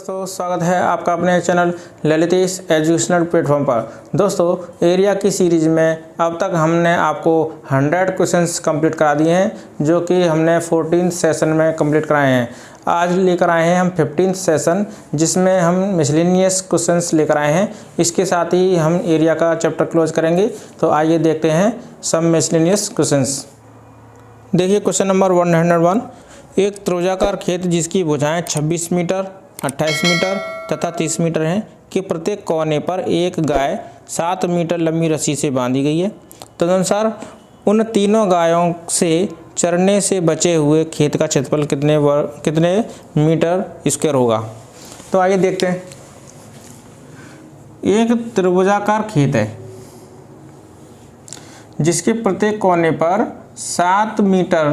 दोस्तों, स्वागत है आपका अपने चैनल ललितेश एजुकेशनल प्लेटफॉर्म पर। दोस्तों, एरिया की सीरीज़ में अब तक हमने आपको 100 क्वेश्चंस कंप्लीट करा दिए हैं, जो कि हमने 14 सेशन में कंप्लीट कराए हैं। आज लेकर आए हैं हम 15 सेशन, जिसमें हम मिसलेनियस क्वेश्चंस लेकर आए हैं। इसके साथ ही हम एरिया का चैप्टर क्लोज करेंगे। तो आइए देखते हैं सब मिसलेनियस क्वेश्चंस। देखिए क्वेश्चन नंबर 101। एक त्रिभुजाकार खेत जिसकी भुजाएं 26 मीटर, 28 मीटर तथा 30 मीटर हैं कि प्रत्येक कोने पर एक गाय 7 मीटर लंबी रस्सी से बांधी गई है। तदनुसार उन तीनों गायों से चरने से बचे हुए खेत का क्षेत्रफल कितने मीटर स्क्वायर होगा। तो आइए देखते हैं। एक त्रिभुजाकार खेत है जिसके प्रत्येक कोने पर 7 मीटर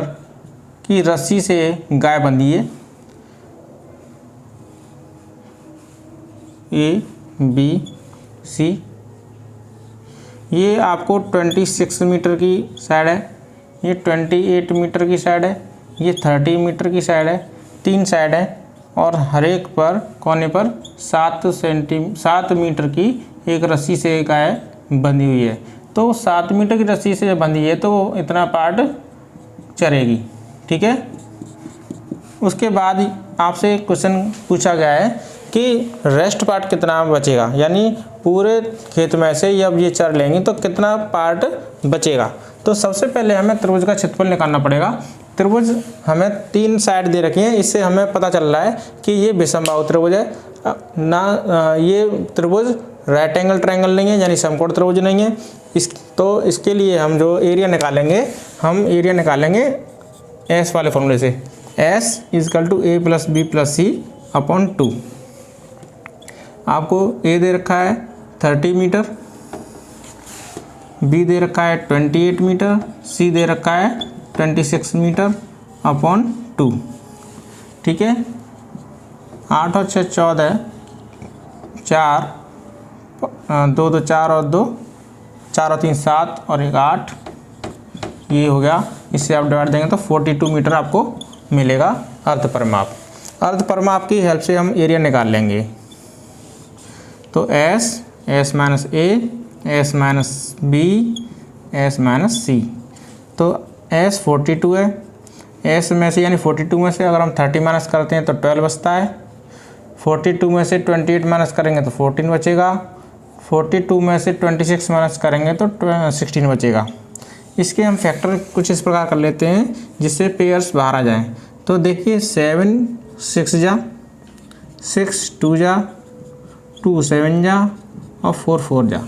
की रस्सी से गाय बंधी है। ए बी सी, ये आपको 26 मीटर की साइड है, ये 28 मीटर की साइड है, ये 30 मीटर की साइड है। 3 साइड है और हर एक पर कोने पर 7 मीटर की एक रस्सी से गाय बंधी हुई है। तो 7 मीटर की रस्सी से बंधी है तो इतना पार्ट चरेगी, ठीक है। उसके बाद आपसे क्वेश्चन पूछा गया है कि रेस्ट पार्ट कितना बचेगा, यानी पूरे खेत में से जब ये चर लेंगे तो कितना पार्ट बचेगा। तो सबसे पहले हमें त्रिभुज का क्षेत्रफल निकालना पड़ेगा। त्रिभुज हमें 3 साइड दे रखी है, इससे हमें पता चल रहा है कि ये विषमबाहु त्रिभुज है ना, ये त्रिभुज राइट एंगल ट्रायंगल नहीं है, यानी समकोण त्रिभुज नहीं है। तो इसके लिए हम जो एरिया निकालेंगे, हम एरिया निकालेंगे एस वाले फॉर्मूले से। S is equal to A plus B plus C upon 2। आपको A दे रखा है 30 मीटर, B दे रखा है 28 मीटर, C दे रखा है 26 मीटर अपॉन 2, ठीक है। 8 और 6 14, 4 2 2 4 और 2 4 और 3 7 और 1 8, ये हो गया। इससे आप डिवाइड देंगे तो 42 मीटर आपको मिलेगा अर्ध परिमाप। अर्ध परिमाप की हेल्प से हम एरिया निकाल लेंगे। तो S minus A, S minus B, S minus C। तो S 42 है, S में से यानी 42 में से अगर हम 30 माइनस करते हैं तो 12 बचता है। 42 में से 28 माइनस करेंगे तो 14 बचेगा। 42 में से 26 माइनस करेंगे तो 16 बचेगा। इसके हम फैक्टर कुछ इस प्रकार कर लेते हैं जिससे पेयर्स बाहर आ जाएं। तो देखिए 7 6 जा, 6 2 जा, 2 7 जा और 4 4 जा।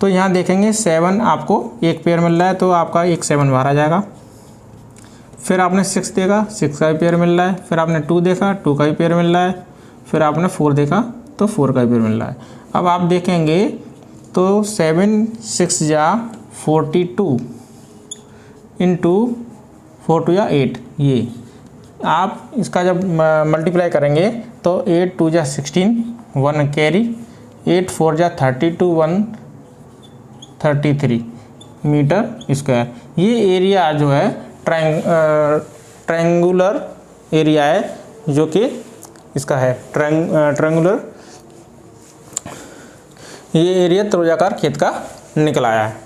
तो यहाँ देखेंगे 7 आपको एक पेयर मिल रहा है तो आपका एक 7 बाहर आ जाएगा। फिर आपने 6 देखा, 6 का भी पेयर मिल रहा है। फिर आपने 2 देखा, 2 का भी पेयर मिल रहा है। फिर आपने 4 देखा तो 4 का भी पेयर मिल रहा है। अब आप देखेंगे तो 7 6 जा 42 इंटू 4 2 या 8, ये आप इसका जब मल्टीप्लाई करेंगे तो 8 2 जा 16, 1 कैरी, 8 4 जा 32, 1 33 मीटर स्क्वायर। ये एरिया जो है ट्रायंगुलर एरिया है, जो कि इसका है ट्रायंगुलर, ये एरिया त्रिभुजाकार खेत का निकल आया है।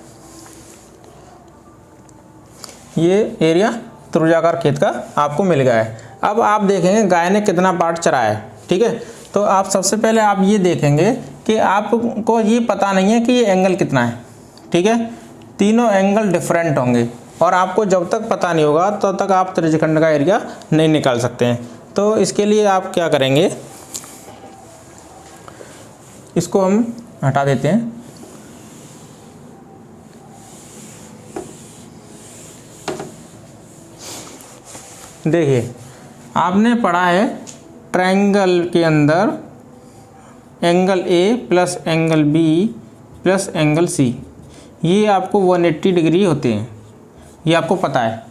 ये एरिया त्रिभुजाकार खेत का आपको मिल गया है। अब आप देखेंगे गाय ने कितना पार्ट चराया है, ठीक है। तो आप सबसे पहले आप ये देखेंगे कि आपको ये पता नहीं है कि ये एंगल कितना है, ठीक है। तीनों एंगल डिफरेंट होंगे और आपको जब तक पता नहीं होगा तब तक आप त्रिज्यखंड का एरिया नहीं निकाल सकते हैं। तो इसके लिए आप क्या करेंगे, इसको हम हटा देते हैं। देखिए आपने पढ़ा है ट्रायंगल के अंदर angle A plus angle B plus angle C, ये आपको 180 डिग्री होते हैं, ये आपको पता है।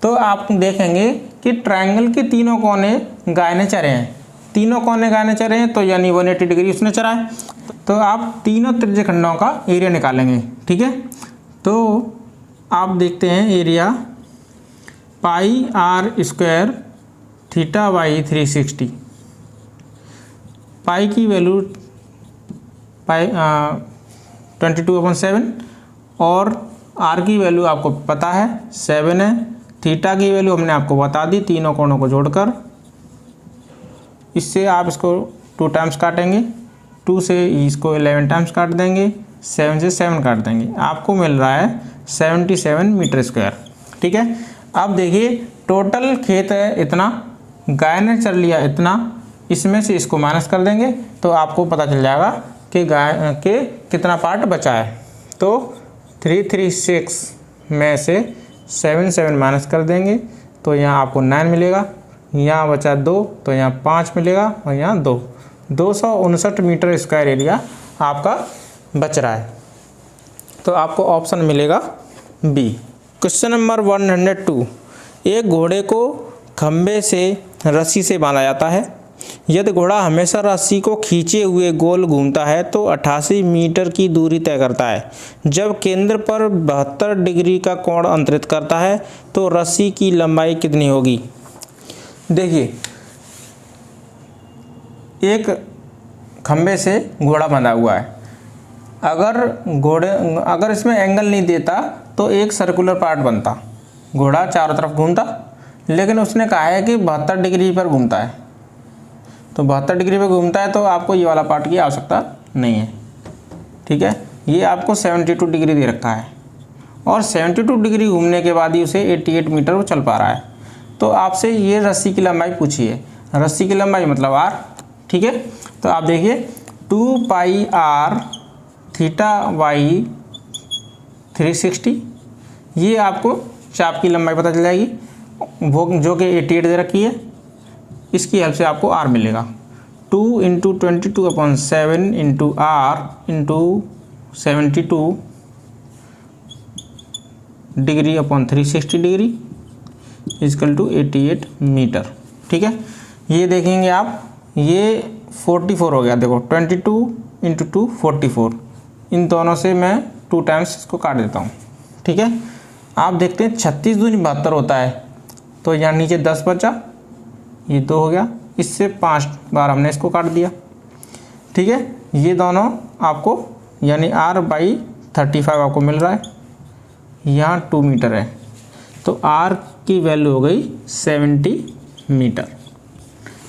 तो आप देखेंगे कि ट्रायंगल के तीनों कोने गाय ने चरे हैं, तीनों कोने गाय ने चरे हैं तो यानी 180 डिग्री उसने चरा है। तो आप तीनों त्रिज्यखंडों का एरिया निकालेंगे, ठीक है। तो आप देखते हैं area pi R square theta by 360 pi की वैल्यू 22/7 और आर की वैल्यू आपको पता है 7 है। थीटा की वैल्यू हमने आपको बता दी तीनों कोणों को जोड़कर। इससे आप इसको 2 टाइम्स काटेंगे, 2 से इसको 11 टाइम्स काट देंगे, 7 से 7 काट देंगे, आपको मिल रहा है 77 मीटर स्क्वायर। ठीक है, अब देखिए टोटल खेत है इतना, गाय ने चर लिया इतना, इसमें से इसको माइनस कर देंगे तो आपको पता चल जाएगा कि गाय के कितना पार्ट बचा है। तो 336 में से 7 माइनस कर देंगे तो यहाँ आपको 9 मिलेगा, यहाँ बचा 2 तो यहाँ 5 मिलेगा और यहाँ 2, 259 मीटर स्क्वायर एरिया आपका बच रहा है। तो आपको ऑप्शन मिलेगा बी। क्वेश्चन नंबर 102, एक घोड़े को खंबे से रस्सी से बांधा जाता है। यदि घोड़ा हमेशा रस्सी को खींचे हुए गोल घूमता है तो 88 मीटर की दूरी तय करता है। जब केंद्र पर 72 डिग्री का कोण अंतरित करता है तो रस्सी की लंबाई कितनी होगी। देखिए एक खंबे से घोड़ा बंधा हुआ है, अगर इसमें एंगल नहीं देता तो एक सर्कुलर पार्ट बनता, घोड़ा चारों तरफ घूमता, लेकिन उसने कहा है कि 72 डिग्री पर घूमता है, तो 72 डिग्री पर घूमता है तो आपको ये वाला पार्ट की आवश्यकता नहीं है। ठीक है, ये आपको 72 डिग्री दे रखा है और 72 डिग्री घूमने के बाद ही उसे 88 मीटर वो चल पा रहा है। तो आपसे ये रस्सी की लंबाई पूछी है, रस्सी की लंबाई मतलब आर। ठीक है, तो आप देखिए 2 पाई आर थीटा वाई 360, ये आपको चाप की लंबाई पता चल जाएगी, वो जो कि 88 दे रखी है, इसकी हेल्प से आपको आर मिलेगा। 2 × 22/7 × R × 72 degree upon 360 degree is equal to 88 metre. ठीक है, ये देखेंगे आप, ये 44 हो गया, देखो 22 × 2 44, इन दोनों से मैं 2 टाइम्स इसको काट देता हूँ। ठीक है, आप देखते हैं 36 दूनी 72 होता है, तो यहाँ नीचे 10 बचा, ये 2 हो गया, इससे 5 बार हमने इसको काट दिया। ठीक है, ये दोनों आपको यानी R/35 आपको मिल रहा है, यहाँ 2 मीटर है, तो R की वैल्यू हो गई 70 मीटर,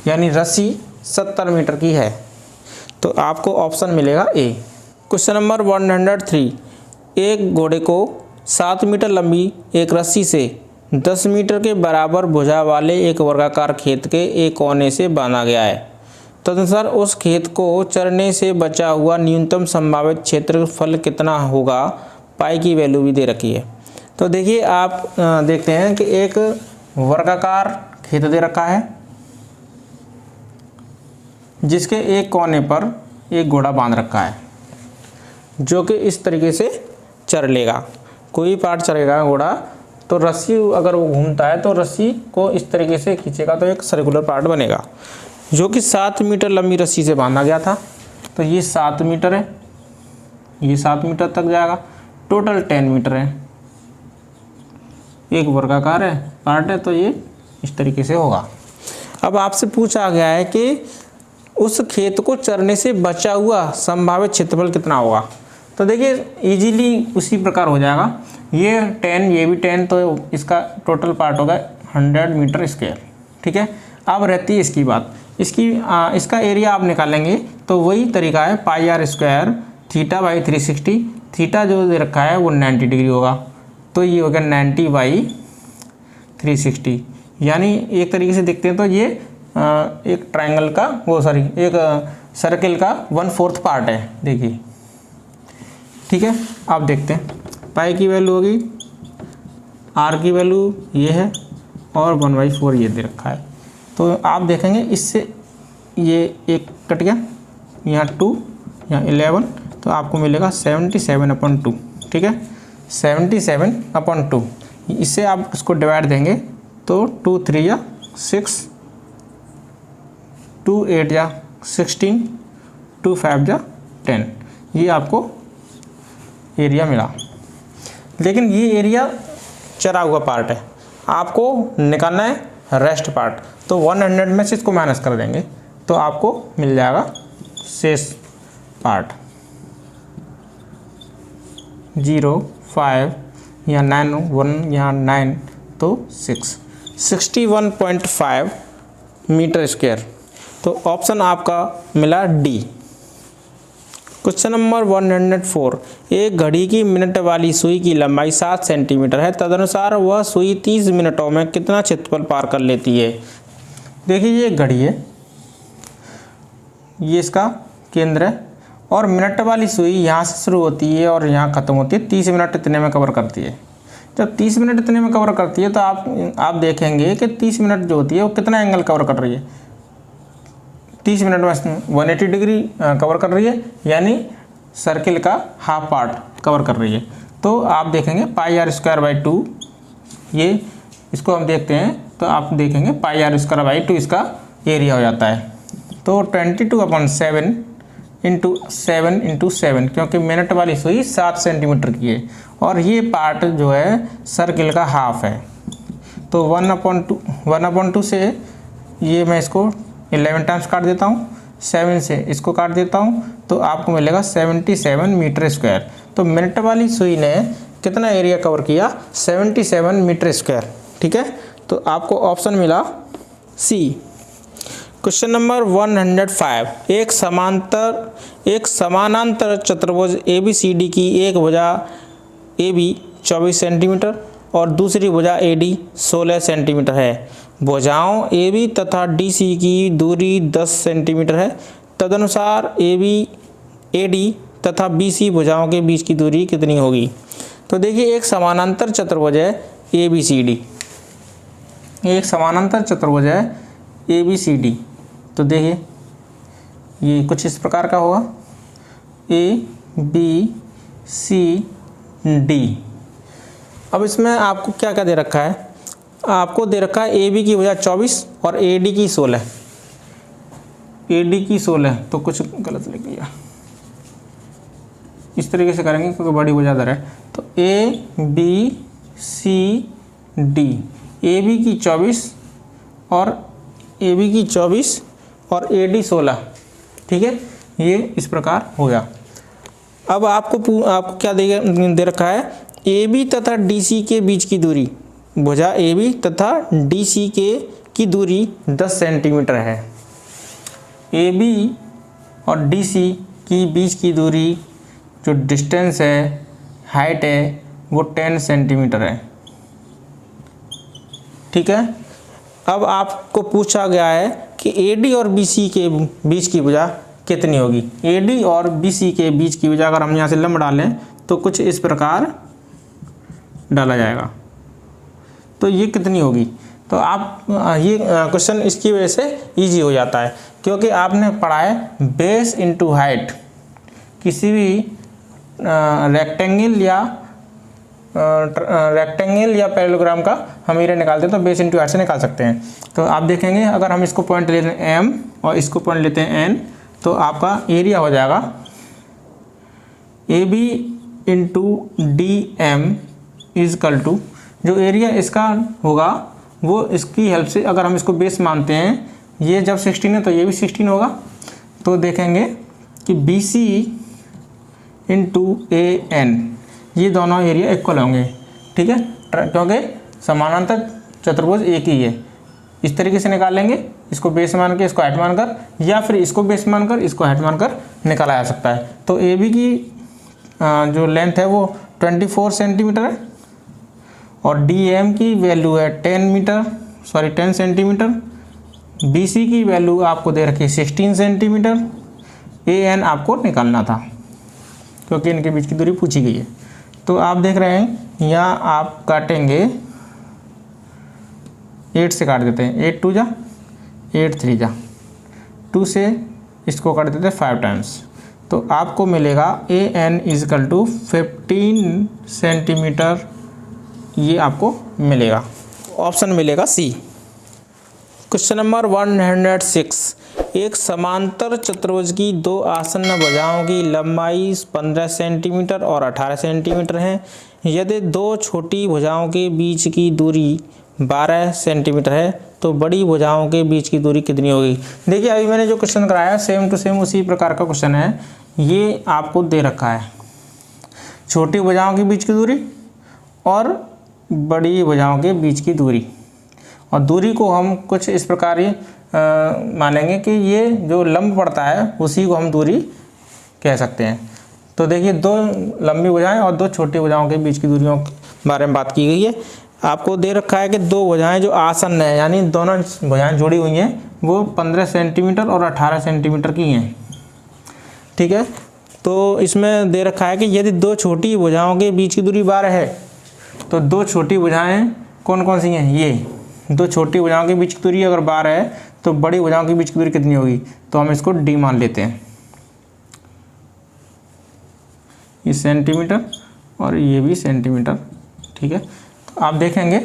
यानी रस्सी 70 मीटर की है। तो आपको ऑप्शन मिलेगा ए। क्वेश्चन नंबर 103, एक घोड़े को 7 मीटर लंबी एक रस्सी से 10 मीटर के बराबर भुजा वाले एक वर्गाकार खेत के एक कोने से बांधा गया है। तदनुसार उस खेत को चरने से बचा हुआ न्यूनतम संभावित क्षेत्रफल कितना होगा। पाई की वैल्यू भी दे रखी है। तो देखिए आप देखते हैं कि एक वर्गाकार खेत दे रखा है जिसके एक कोने पर एक घोड़ा बांध रखा है जो कि इस तरीके से चर लेगा, कोई पार्ट चरेगा घोड़ा, तो रस्सी अगर वो घूमता है तो रस्सी को इस तरीके से खींचेगा तो एक सर्कुलर पार्ट बनेगा जो कि 7 मीटर लंबी रस्सी से बांधा गया था। तो ये 7 मीटर है, ये 7 मीटर तक जाएगा, टोटल 10 मीटर है, एक वर्गाकार है पार्ट है, तो ये इस तरीके से होगा। अब आपसे पूछा गया है कि उस खेत को चरने से बचा हुआ संभावित क्षेत्रफल कितना होगा। तो देखिए इजीली उसी प्रकार हो जाएगा, ये 10 ये भी 10, तो इसका टोटल पार्ट होगा 100 मीटर स्क्वायर। ठीक है, अब रहती है इसकी बात, इसका एरिया आप निकालेंगे तो वही तरीका है, पाई आर स्क्वायर θ/360, थीटा जो दे रखा है वो 90 डिग्री होगा, तो ये होगा 90/360, यानी एक तरीके से देखते हैं तो ये एक ट्रायंगल का एक सर्किल का 1/4 पार्ट है। देखिए ठीक है, आप देखते हैं पाई की वैल्यू होगी, आर की वैल्यू ये है और 1/4 ये दे रखा है। तो आप देखेंगे इससे ये एक कट गया, यहाँ 2 यहाँ 11, तो आपको मिलेगा 77/2। ठीक है, 77/2, इससे आप इसको डिवाइड देंगे तो 2 3 या 6, 2 8 या 16, 2 5 या 10, ये आपको एरिया मिला। लेकिन ये एरिया चरा हुआ पार्ट है, आपको निकालना है रेस्ट पार्ट, तो 100 में से इसको माइनस कर देंगे तो आपको मिल जाएगा शेष पार्ट 0, 5 यहाँ 9, 1 यहाँ 9 तो 6, 61.5 मीटर स्क्वायर। तो ऑप्शन आपका मिला डी। क्वेश्चन नंबर 104, एक घड़ी की मिनट वाली सुई की लंबाई 7 सेंटीमीटर है, तदनुसार वह सुई 30 मिनटों में कितना क्षेत्रफल पार कर लेती है। देखिए ये घड़ी है, ये इसका केंद्र है और मिनट वाली सुई यहाँ से शुरू होती है और यहाँ ख़त्म होती है, 30 मिनट इतने में कवर करती है। जब 30 मिनट इतने में कवर करती है तो आप देखेंगे कि 30 मिनट जो होती है वो कितना एंगल कवर कर रही है। 30 मिनट में 180 डिग्री कवर कर रही है, यानी सर्किल का हाफ पार्ट कवर कर रही है। तो आप देखेंगे πr²/2, ये इसको हम देखते हैं तो आप देखेंगे πr²/2 इसका एरिया हो जाता है। तो 22/7 इंटू 7 क्योंकि मिनट वाली सुई 7 सेंटीमीटर की है और ये पार्ट जो है सर्किल का हाफ है। तो 1/2 से ये मैं इसको 11 टाइम्स काट देता हूँ, 7 से इसको काट देता हूँ तो आपको मिलेगा 77 मीटर स्क्वायर। तो मिनट वाली सुई ने कितना एरिया कवर किया, 77 मीटर स्क्वायर। ठीक है, तो आपको ऑप्शन मिला सी। क्वेश्चन नंबर 105, एक समानांतर चतुर्भुज ABCD की एक भुजा AB 24 सेंटीमीटर और दूसरी भुजा AD 16 सेंटीमीटर है। भुजाओं AB तथा DC की दूरी 10 सेंटीमीटर है, तदनुसार AD तथा BC भुजाओं के बीच की दूरी कितनी होगी। तो देखिए एक समानांतर चतुर्भुज है ABCD, एक समानांतर चतुर्भुज है ABCD। तो देखिए ये कुछ इस प्रकार का होगा ABCD। अब इसमें आपको क्या क्या दे रखा है, आपको दे रखा है AB की भुजा 24 और AD की 16, AD की 16 तो कुछ गलत लिख दिया, इस तरीके से करेंगे क्योंकि बड़ी भुजा दर है। तो ABCD, AB की 24 और AB की 24 और AD 16, ठीक है, ये इस प्रकार हो गया। अब आपको क्या दे रखा है, AB तथा DC के बीच की दूरी, भुजा AB तथा DC की दूरी 10 सेंटीमीटर है। AB और DC की बीच की दूरी जो डिस्टेंस है, हाइट है, वो 10 सेंटीमीटर है। ठीक है, अब आपको पूछा गया है कि AD और BC के बीच की भुजा कितनी होगी। AD और BC के बीच की भुजा अगर हम यहाँ से लंब डालें तो कुछ इस प्रकार डाला जाएगा, तो ये कितनी होगी। तो आप ये क्वेश्चन इसकी वजह से इजी हो जाता है क्योंकि आपने पढ़ा है बेस इनटू हाइट। किसी भी रेक्टेंगल या पैरेललोग्राम का हम एरिया निकालते हैं तो बेस इंटू हाइट से निकाल सकते हैं। तो आप देखेंगे अगर हम इसको पॉइंट लेते हैं M और इसको पॉइंट लेते हैं N तो आपका एरिया हो जाएगा AB into DM is equal to, जो एरिया इसका होगा वो इसकी हेल्प से, अगर हम इसको बेस मानते हैं, ये जब 16 है तो ये भी 16 होगा। तो देखेंगे कि BC इंटू AN, ये दोनों एरिया इक्वल होंगे। ठीक है, क्योंकि समानांतर चतुर्भुज एक ही है। इस तरीके से निकाल लेंगे, इसको बेस मान के इसको हाइट मानकर, या फिर इसको बेस मानकर इसको हाइट मानकर निकाला जा सकता है। तो AB की जो लेंथ है वो 24 सेंटीमीटर है और DM की वैल्यू है 10 सेंटीमीटर। BC की वैल्यू आपको दे रखी है 16 सेंटीमीटर। AN आपको निकालना था क्योंकि इनके बीच की दूरी पूछी गई है। तो आप देख रहे हैं यहाँ आप काटेंगे 8 से काट देते हैं, 8 2 जा 8 3 जा, 2 से इसको काट देते हैं 5 टाइम्स। तो आपको मिलेगा AN इजकल टू 15 सेंटीमीटर, ये आपको मिलेगा। ऑप्शन मिलेगा सी। क्वेश्चन नंबर 106, एक समांतर चतुर्भुज की दो आसन्न भुजाओं की लंबाई 15 सेंटीमीटर और 18 सेंटीमीटर है। यदि दो छोटी भुजाओं के बीच की दूरी 12 सेंटीमीटर है तो बड़ी भुजाओं के बीच की दूरी कितनी होगी। देखिए अभी मैंने जो क्वेश्चन कराया सेम टू सेम उसी प्रकार का क्वेश्चन है। ये आपको दे रखा है छोटी भुजाओं के बीच की दूरी और बड़ी भुजाओं के बीच की दूरी, और दूरी को हम कुछ इस प्रकार ही मानेंगे कि ये जो लंब पड़ता है उसी को हम दूरी कह सकते हैं। तो देखिए दो लंबी भुजाएं और दो छोटी भुजाओं के बीच की दूरियों के बारे में बात की गई है। आपको दे रखा है कि दो भुजाएं जो आसन्न है, यानी दोनों भुजाएं जुड़ी हुई हैं, वो 15 सेंटीमीटर और 18 सेंटीमीटर की हैं। ठीक है, तो इसमें दे रखा है कि यदि दो छोटी भुजाओं के बीच की दूरी 12 है तो दो छोटी भुजाएं कौन कौन सी हैं, ये दो छोटी भुजाओं के बीच की दूरी अगर 12 है तो बड़ी भुजाओं के बीच की दूरी कितनी होगी, तो हम इसको डी मान लेते हैं। ये सेंटीमीटर और ये भी सेंटीमीटर। ठीक है, तो आप देखेंगे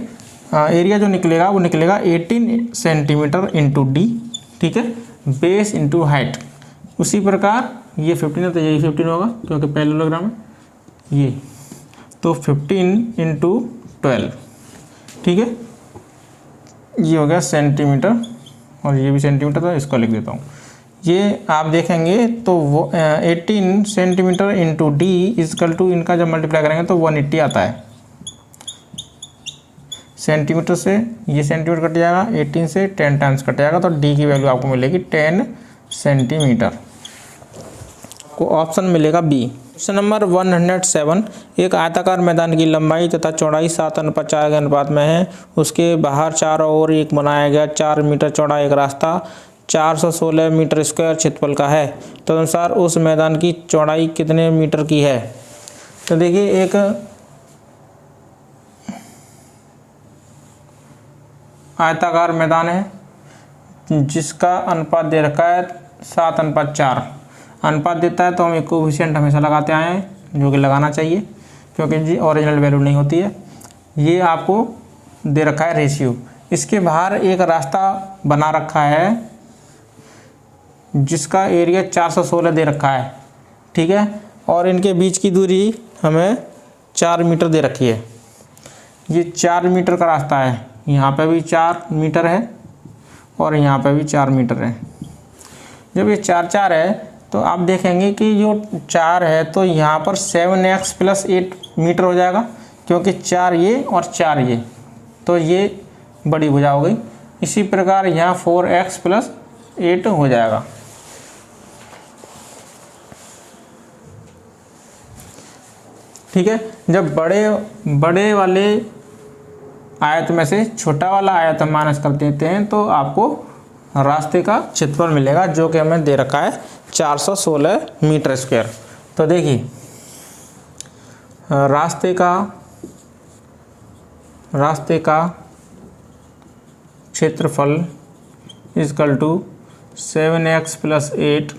एरिया जो निकलेगा वो निकलेगा 18 सेंटीमीटर इंटू डी। ठीक है, बेस इंटू हाइट। उसी प्रकार ये 15 है तो यही 15 होगा क्योंकि पैरेललोग्राम है ये, तो 15 इंटू 12। ठीक है, ये हो गया सेंटीमीटर और ये भी सेंटीमीटर, तो इसको लिख देता हूँ। ये आप देखेंगे तो वो 18 centimetre into D is equal to, इनका जब मल्टीप्लाई करेंगे तो 180 आता है। सेंटीमीटर से ये सेंटीमीटर कट जाएगा, 18 से 10 टाइम्स कट जाएगा, तो डी की वैल्यू आपको मिलेगी 10 सेंटीमीटर। को ऑप्शन मिलेगा बी। क्वेश्चन नंबर 107, एक आयताकार मैदान की लंबाई तथा चौड़ाई 7:4 के अनुपात में है। उसके बाहर चारों ओर एक बनाया गया 4 मीटर चौड़ा एक रास्ता 416 मीटर स्क्वायर क्षेत्रफल का है। तो अनुसार उस मैदान की चौड़ाई कितने मीटर की है। तो देखिए एक आयताकार मैदान है जिसका अनुपात दे रखा है 7:4। अनुपात देता है तो हम एक कोएफिशिएंट हमेशा लगाते आए हैं, जो कि लगाना चाहिए क्योंकि जी ओरिजिनल वैल्यू नहीं होती है। ये आपको दे रखा है रेशियो। इसके बाहर एक रास्ता बना रखा है जिसका एरिया 416 दे रखा है। ठीक है, और इनके बीच की दूरी हमें 4 मीटर दे रखी है। ये 4 मीटर का रास्ता है, यहाँ पे भी 4 मीटर है और यहाँ पे भी 4 मीटर है। जब ये 4 है तो आप देखेंगे कि जो 4 है तो यहाँ पर 7x + 8 मीटर हो जाएगा, क्योंकि 4 ये और 4 ये, तो ये बड़ी भुजा हो गई। इसी प्रकार यहाँ 4x + 8 हो जाएगा। ठीक है, जब बड़े वाले आयत में से छोटा वाला आयत हम माइनस कर देते हैं तो आपको रास्ते का क्षेत्रफल मिलेगा, जो कि हमें दे रखा है 416 मीटर स्क्वायर। तो देखिए रास्ते का क्षेत्रफल is equal to 7x + 8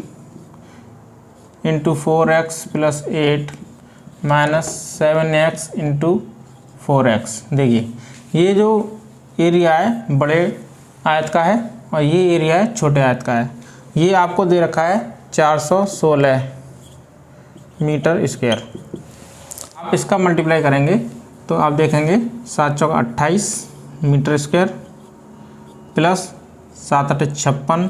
into 4x + 8 minus 7x into 4x। देखिए ये जो एरिया है बड़े आयत का है और ये एरिया है छोटे आयत का है। ये आपको दे रखा है 416 मीटर स्क्वायर। आप इसका मल्टीप्लाई करेंगे तो आप देखेंगे 7 चौका 28 metre square plus 7 8 56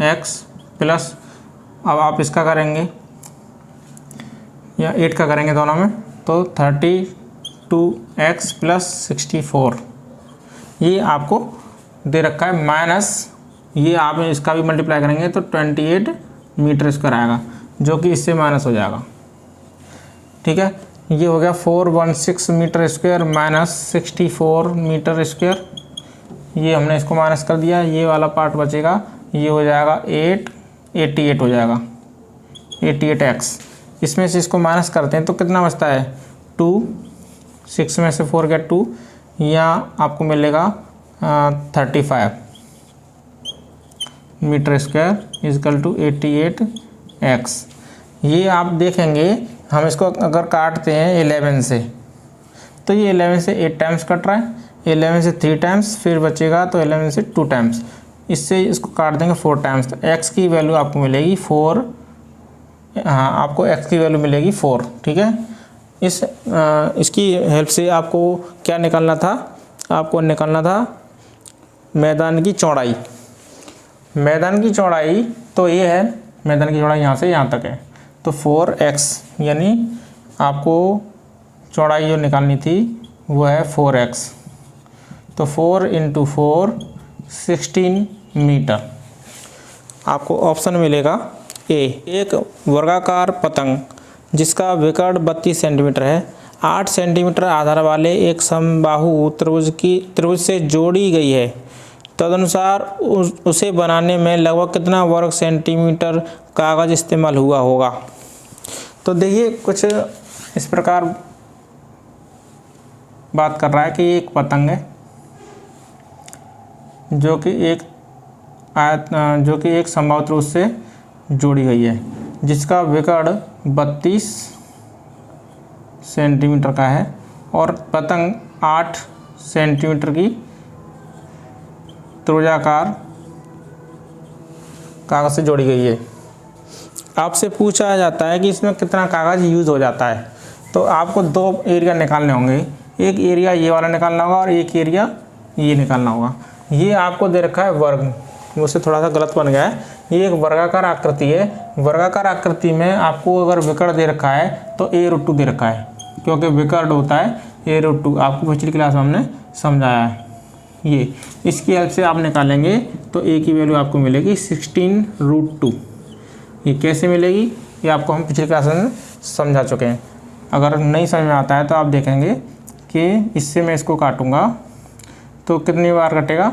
x plus, अब आप इसका करेंगे या 8 का करेंगे दोनों में तो 32x + 64। ये आपको दे रखा है माइनस, ये आप इसका भी मल्टीप्लाई करेंगे तो 28 मीटर स्क्वायर आएगा, जो कि इससे माइनस हो जाएगा। ठीक है, ये हो गया 416 metre square minus 64 metre square. ये हमने इसको माइनस कर दिया, ये वाला पार्ट बचेगा, ये हो जाएगा 88 हो जाएगा 88x। इसमें से इसको माइनस करते हैं तो कितना बचता है 2, 6 में से 4 गया 2, यहाँ आपको मिलेगा 35 metre square is equal to 88x। ये आप देखेंगे हम इसको अगर काटते हैं 11 से तो ये 11 से 8 टाइम्स कट रहा है, 11 से 3 टाइम्स, फिर बचेगा तो 11 से 2 टाइम्स, इससे इसको काट देंगे 4 टाइम्स, तो x की वैल्यू आपको मिलेगी 4। हाँ, आपको x की वैल्यू मिलेगी 4। ठीक है, इसकी हेल्प से आपको क्या निकालना था, आपको निकालना था मैदान की चौड़ाई, मैदान की चौड़ाई तो ये है, मैदान की चौड़ाई यहाँ से यहाँ तक है, तो 4x, यानी आपको चौड़ाई जो निकालनी थी वो है 4x, तो 4 × 4 16 मीटर। आपको ऑप्शन मिलेगा ए। एक वर्गाकार पतंग जिसका विकर्ण 32 सेंटीमीटर है 8 सेंटीमीटर आधार वाले एक समबाहु त्रिभुज से जोड़ी गई है, तदनुसार उसे बनाने में लगभग कितना वर्ग सेंटीमीटर कागज़ इस्तेमाल हुआ होगा। तो देखिए कुछ इस प्रकार बात कर रहा है कि एक पतंग है जो कि एक समबाहु त्रिभुज से जोड़ी गई है, जिसका विकर्ण 32 सेंटीमीटर का है और पतंग 8 सेंटीमीटर की त्रिभुजाकार कागज़ से जोड़ी गई है। आपसे पूछा जाता है कि इसमें कितना कागज़ यूज़ हो जाता है, तो आपको दो एरिया निकालने होंगे, एक एरिया ये वाला निकालना होगा और एक एरिया ये निकालना होगा। ये आपको दे रखा है वर्ग, मुझसे थोड़ा सा गलत बन गया है, ये एक वर्गाकार आकृति है। वर्गाकार आकृति में आपको अगर विकर्ण दे रखा है तो a√2 दे रखा है, क्योंकि विकर्ण होता है a√2, आपको पिछली क्लास में हमने समझाया है। ये इसकी हेल्प से आप निकालेंगे तो a की वैल्यू आपको मिलेगी 16√2। ये कैसे मिलेगी ये आपको हम पिछली क्लास में समझा चुके हैं। अगर नहीं समझ में आता है तो आप देखेंगे कि इससे मैं इसको काटूंगा तो कितनी बार कटेगा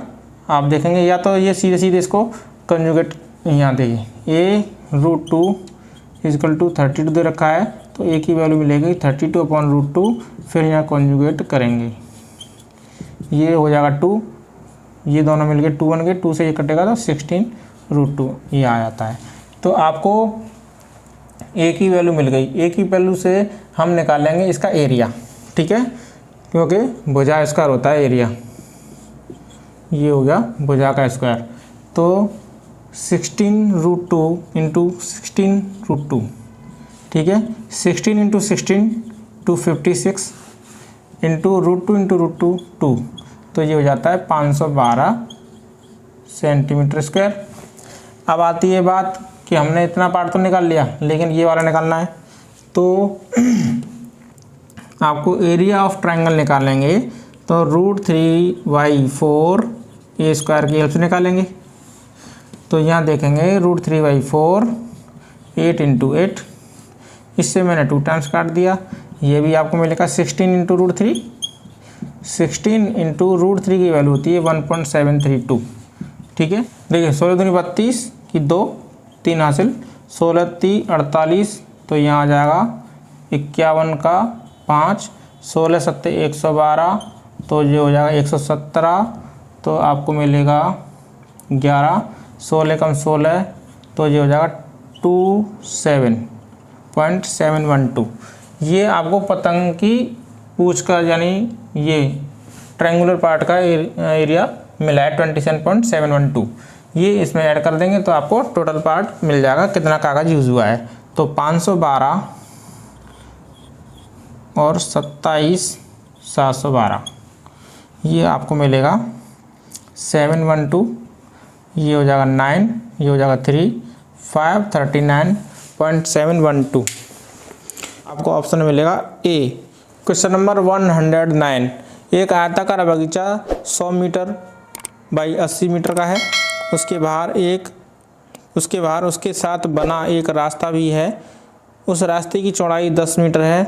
आप देखेंगे, या तो ये सीधे सीधे इसको कंजुगेट यहाँ देखिए a√2 = 32 दे रखा है, तो a की वैल्यू मिलेगी 32/√2, फिर यहाँ कंजुगेट करेंगे, ये हो जाएगा 2, ये दोनों मिलके 2 बन गए, 2 से ये कटेगा तो 16√2 ये आ जाता है। तो आपको a की वैल्यू मिल गई, a की वैल्यू से हम निकालेंगे इसका एरिया, ठीक है, क्योंकि भुजा स्क्वायर होता है एरिया, ये हो गया भुजा का स्क्वायर, तो 16√2 × 16√2, ठीक है, 16 × 16 256 √2 × √2 2, तो ये हो जाता है 512 सेंटीमीटर स्क्वायर। अब आती है बात कि हमने इतना पार्ट तो निकाल लिया, लेकिन ये वाला निकालना है, तो आपको एरिया ऑफ ट्रायंगल निकालेंगे तो √3/4 a² की हेल्प से निकालेंगे। तो यहाँ देखेंगे √3/4 8 × 8, इससे मैंने 2 टाइम्स काट दिया, ये भी आपको मिलेगा 16 × √3, 16 × √3 की वैल्यू होती है 1.732, ठीक है। देखिए 16 दूनी 32 की 2 3 हासिल, 16 3 48, तो यहाँ आ जाएगा 51 का 5, 16 7 112, तो ये हो जाएगा 117, तो आपको मिलेगा 11, 16 कम 16, तो ये हो जाएगा 27.712। ये आपको पतंग की पूंछ का यानी ये ट्रायंगुलर पार्ट का एरिया मिला है 27.712। ये इसमें ऐड कर देंगे तो आपको टोटल पार्ट मिल जाएगा कितना कागज़ यूज़ हुआ है, तो 512 और 27 712, ये आपको मिलेगा 712, ये हो जाएगा 9, ये हो जाएगा 3 539.712। आपको ऑप्शन मिलेगा ए। क्वेश्चन नंबर 109, एक आयताकार बगीचा 100 मीटर बाई 80 मीटर का है, उसके बाहर उसके साथ बना एक रास्ता भी है, उस रास्ते की चौड़ाई 10 मीटर है,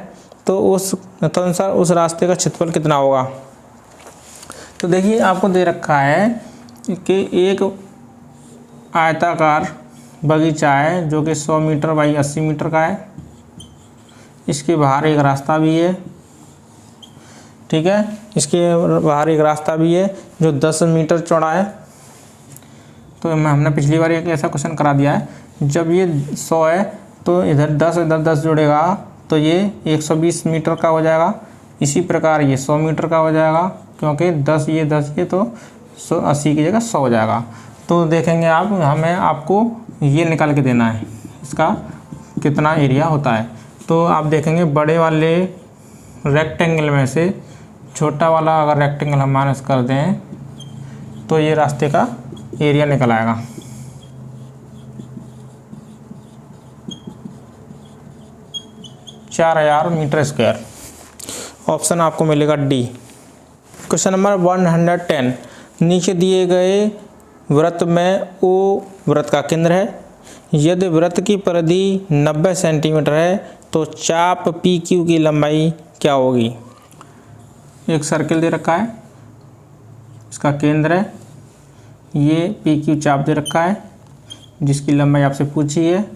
तो उस तदनुसार उस रास्ते का क्षेत्रफल कितना होगा। तो देखिए आपको दे रखा है कि एक आयताकार बगीचा है जो कि 100 मीटर बाई 80 मीटर का है, इसके बाहर एक रास्ता भी है, ठीक है, इसके बाहर एक रास्ता भी है जो 10 मीटर चौड़ा है। तो हमने पिछली बार एक ऐसा क्वेश्चन करा दिया है, जब ये 100 है तो इधर 10 इधर 10 जुड़ेगा तो ये 120 मीटर का हो जाएगा, इसी प्रकार ये 100 मीटर का हो जाएगा, क्योंकि 10 ये तो 80 की जगह 100 हो जाएगा। तो देखेंगे आप, हमें आपको ये निकाल के देना है इसका कितना एरिया होता है। तो आप देखेंगे बड़े वाले रेक्टेंगल में से छोटा वाला अगर रेक्टेंगल हम माइनस कर दें तो ये रास्ते का एरिया निकल आएगा। चार 4000 मीटर स्क्वायर। ऑप्शन आपको मिलेगा डी। क्वेश्चन नंबर 110, नीचे दिए गए वृत्त में ओ वृत्त का केंद्र है। यदि वृत्त की परिधि 90 सेंटीमीटर है तो चाप पी क्यू की लंबाई क्या होगी। एक सर्किल दे रखा है, इसका केंद्र है, ये पी क्यू चाप दे रखा है जिसकी लंबाई आपसे पूछी है,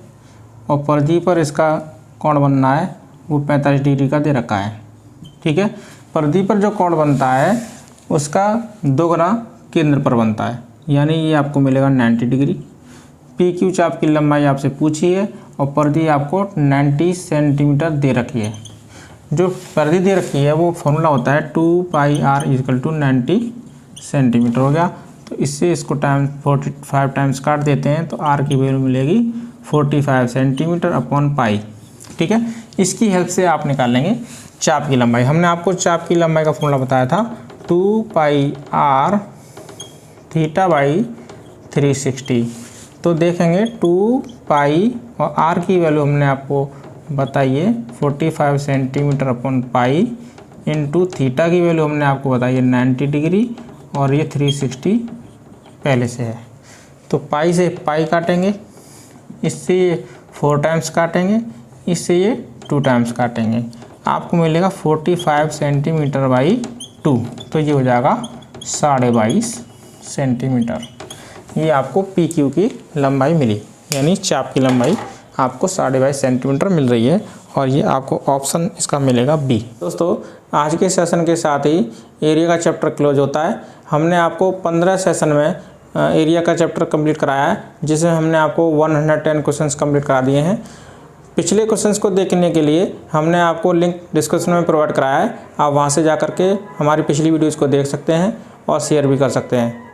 और परिधि पर इसका कोण बनना है वो 45 डिग्री का दे रखा है। ठीक है, परिधि पर जो कोण बनता है उसका 2 गुना केंद्र पर बनता है, यानी ये आपको मिलेगा 90 डिग्री। पी क्यू चाप की लंबाई आपसे पूछी है और परिधि आपको 90 सेंटीमीटर दे रखी है। जो परिधि दे रखी है वो फॉर्मूला होता है 2πr = 90 सेंटीमीटर हो गया। तो इससे इसको 45 टाइम्स काट देते हैं तो r की वैल्यू मिलेगी 45 सेंटीमीटर अपॉन पाई। ठीक है, इसकी हेल्प से आप निकाल लेंगे चाप की लंबाई। हमने आपको चाप की लंबाई का फॉर्मूला बताया था 2πr θ/360। तो देखेंगे 2π और r की वैल्यू हमने आपको बताई है 45 centimetre upon pi, into theta की वैल्यू हमने आपको बताई है 90 डिग्री, और ये 360 पहले से है। तो पाई से पाई काटेंगे, इससे ये 4 टाइम्स काटेंगे, इससे ये 2 टाइम्स काटेंगे, आपको मिलेगा 45 सेंटीमीटर बाई 2। तो ये हो जाएगा 22.5 सेंटीमीटर। ये आपको पी क्यू की लंबाई मिली, यानी चाप की लंबाई आपको 22.5 सेंटीमीटर मिल रही है, और ये आपको ऑप्शन इसका मिलेगा बी। दोस्तों, आज के सेशन के साथ ही एरिया का चैप्टर क्लोज होता है। हमने आपको 15 सेशन में एरिया का चैप्टर कंप्लीट कराया है, जिसमें हमने आपको 110 क्वेश्चंस कंप्लीट करा दिए हैं। पिछले क्वेश्चंस को देखने के लिए हमने आपको लिंक डिस्क्रिप्शन में प्रोवाइड कराया है, आप वहां से जा कर के हमारी पिछली वीडियोज़ को देख सकते हैं और शेयर भी कर सकते हैं।